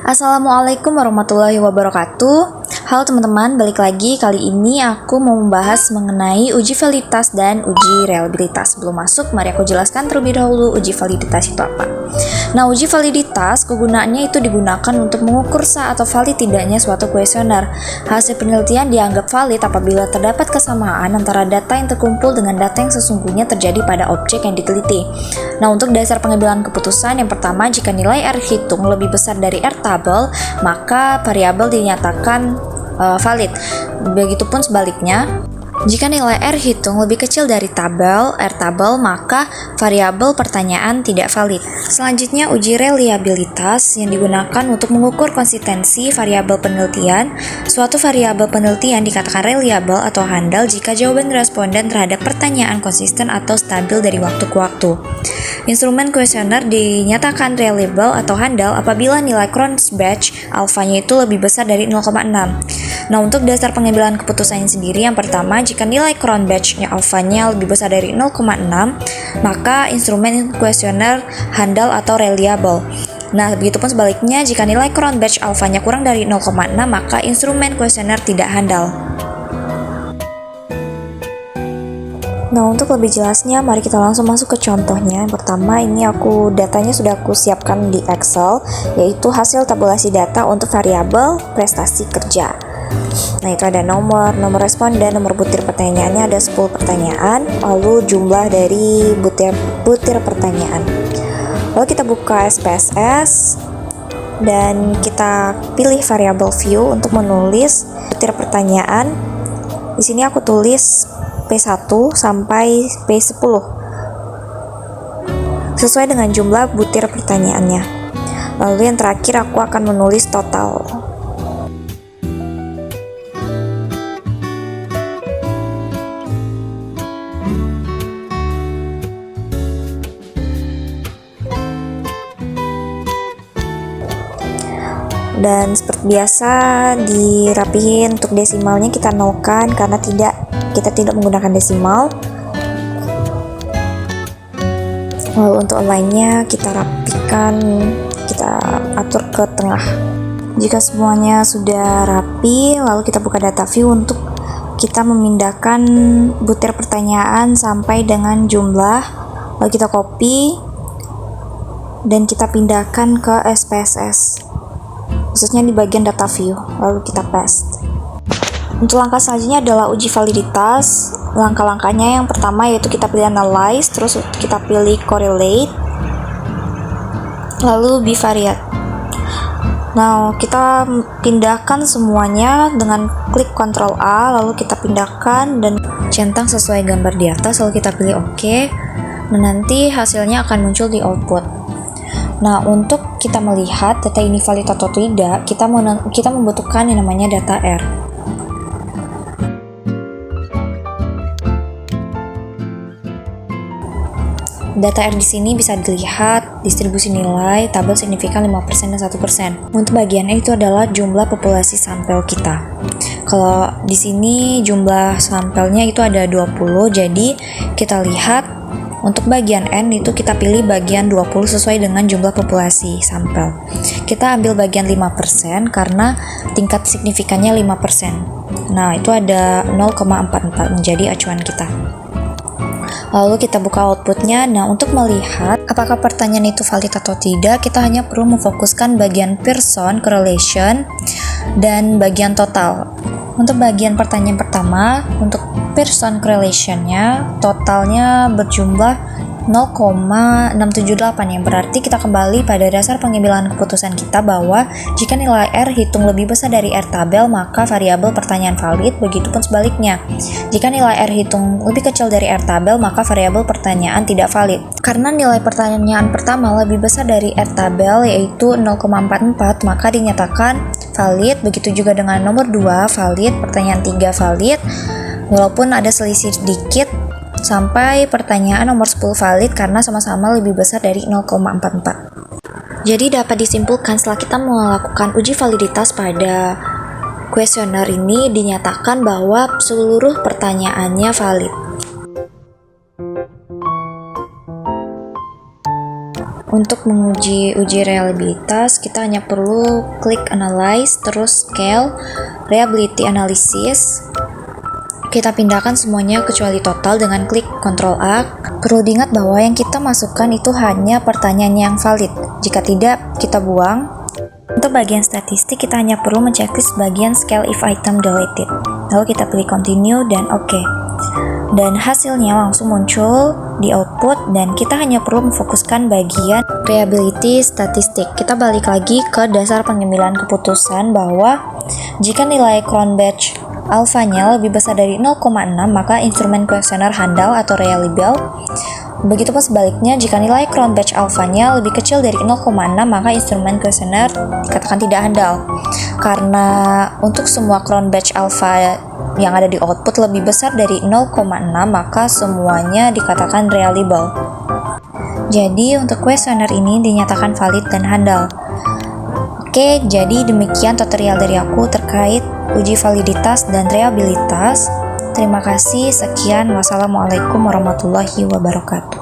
Assalamualaikum warahmatullahi wabarakatuh. Halo teman-teman, balik lagi. Kali ini aku mau membahas mengenai uji validitas dan uji reliabilitas. Sebelum masuk, mari aku jelaskan terlebih dahulu uji validitas itu apa. Nah, uji validitas kegunaannya itu digunakan untuk mengukur sah atau valid tidaknya suatu kuesioner. Hasil penelitian dianggap valid apabila terdapat kesamaan antara data yang terkumpul dengan data yang sesungguhnya terjadi pada objek yang diteliti. Nah, untuk dasar pengambilan keputusan, yang pertama, jika nilai R hitung lebih besar dari R tabel, maka variabel dinyatakan valid. Begitupun sebaliknya, jika nilai R hitung lebih kecil dari R tabel, maka variabel pertanyaan tidak valid. Selanjutnya, uji reliabilitas yang digunakan untuk mengukur konsistensi variabel penelitian. Suatu variabel penelitian dikatakan reliable atau handal jika jawaban responden terhadap pertanyaan konsisten atau stabil dari waktu ke waktu. Instrumen kuesioner dinyatakan reliable atau handal apabila nilai Cronbach's alfanya itu lebih besar dari 0,6. Nah, untuk dasar pengambilan keputusannya sendiri, yang pertama, jika nilai Cronbach's alfanya lebih besar dari 0,6, maka instrumen kuesioner handal atau reliable. Nah, begitupun sebaliknya, jika nilai Cronbach's alfanya kurang dari 0,6, maka instrumen kuesioner tidak handal. Nah, untuk lebih jelasnya, mari kita langsung masuk ke contohnya. Yang pertama, ini datanya sudah aku siapkan di Excel, yaitu hasil tabulasi data untuk variabel prestasi kerja. Nah, itu ada nomor responden, nomor butir pertanyaannya ada 10 pertanyaan, lalu jumlah dari butir pertanyaan. Lalu kita buka SPSS dan kita pilih variabel view untuk menulis butir pertanyaan. Di sini aku tulis P1 sampai P10 sesuai dengan jumlah butir pertanyaannya. Lalu yang terakhir aku akan menulis total. Dan seperti biasa dirapihin. Untuk desimalnya kita nolkan karena kita tidak menggunakan desimal. Lalu untuk online-nya kita rapikan, kita atur ke tengah. Jika semuanya sudah rapi, lalu kita buka data view untuk kita memindahkan butir pertanyaan sampai dengan jumlah. Lalu kita copy dan kita pindahkan ke SPSS, khususnya di bagian data view, lalu kita paste. Untuk langkah selanjutnya adalah uji validitas. Langkah-langkahnya yang pertama yaitu kita pilih analyze, terus kita pilih correlate, lalu bivariate. Nah, kita pindahkan semuanya dengan klik Ctrl A, lalu kita pindahkan dan centang sesuai gambar di atas, lalu kita pilih OK. Dan nanti hasilnya akan muncul di output. Nah, untuk kita melihat data ini valid atau tidak, kita membutuhkan yang namanya data R. Data R di sini bisa dilihat distribusi nilai, tabel signifikan 5% dan 1%. Untuk bagian E itu adalah jumlah populasi sampel kita. Kalau di sini jumlah sampelnya itu ada 20, jadi kita lihat untuk bagian N itu kita pilih bagian 20 sesuai dengan jumlah populasi sampel. Kita ambil bagian 5% karena tingkat signifikannya 5%. Nah, itu ada 0,44 menjadi acuan kita. Lalu kita buka outputnya. Nah, untuk melihat apakah pertanyaan itu valid atau tidak, kita hanya perlu memfokuskan bagian Pearson correlation dan bagian total. Untuk bagian pertanyaan pertama, untuk Pearson correlation-nya totalnya berjumlah 0,678, yang berarti kita kembali pada dasar pengambilan keputusan kita bahwa jika nilai R hitung lebih besar dari R tabel, maka variabel pertanyaan valid. Begitupun sebaliknya, jika nilai R hitung lebih kecil dari R tabel, maka variabel pertanyaan tidak valid. Karena nilai pertanyaan pertama lebih besar dari R tabel yaitu 0,44, maka dinyatakan valid. Begitu juga dengan nomor 2 valid, pertanyaan 3 valid, walaupun ada selisih sedikit sampai pertanyaan nomor 10 valid karena sama-sama lebih besar dari 0,44. Jadi dapat disimpulkan setelah kita melakukan uji validitas pada kuesioner ini, dinyatakan bahwa seluruh pertanyaannya valid. Untuk menguji uji reliabilitas, kita hanya perlu klik analyze, terus scale, reliability analysis. Kita pindahkan semuanya kecuali total dengan klik Ctrl A. Perlu diingat bahwa yang kita masukkan itu hanya pertanyaan yang valid. Jika tidak, kita buang. Untuk bagian statistik, kita hanya perlu menceklis bagian scale if item deleted. Lalu kita pilih continue dan OK. Dan hasilnya langsung muncul di output dan kita hanya perlu memfokuskan bagian reliability statistik. Kita balik lagi ke dasar pengambilan keputusan bahwa jika nilai Cronbach's alfanya lebih besar dari 0,6 maka instrumen kuesioner handal atau reliable. Begitupun sebaliknya, jika nilai Cronbach's alfanya lebih kecil dari 0,6 maka instrumen kuesioner dikatakan tidak handal. Karena untuk semua Cronbach's alpha yang ada di output lebih besar dari 0,6 maka semuanya dikatakan reliable. Jadi untuk kuesioner ini dinyatakan valid dan handal. Oke, jadi demikian tutorial dari aku terkait uji validitas dan reliabilitas. Terima kasih, sekian, wassalamualaikum warahmatullahi wabarakatuh.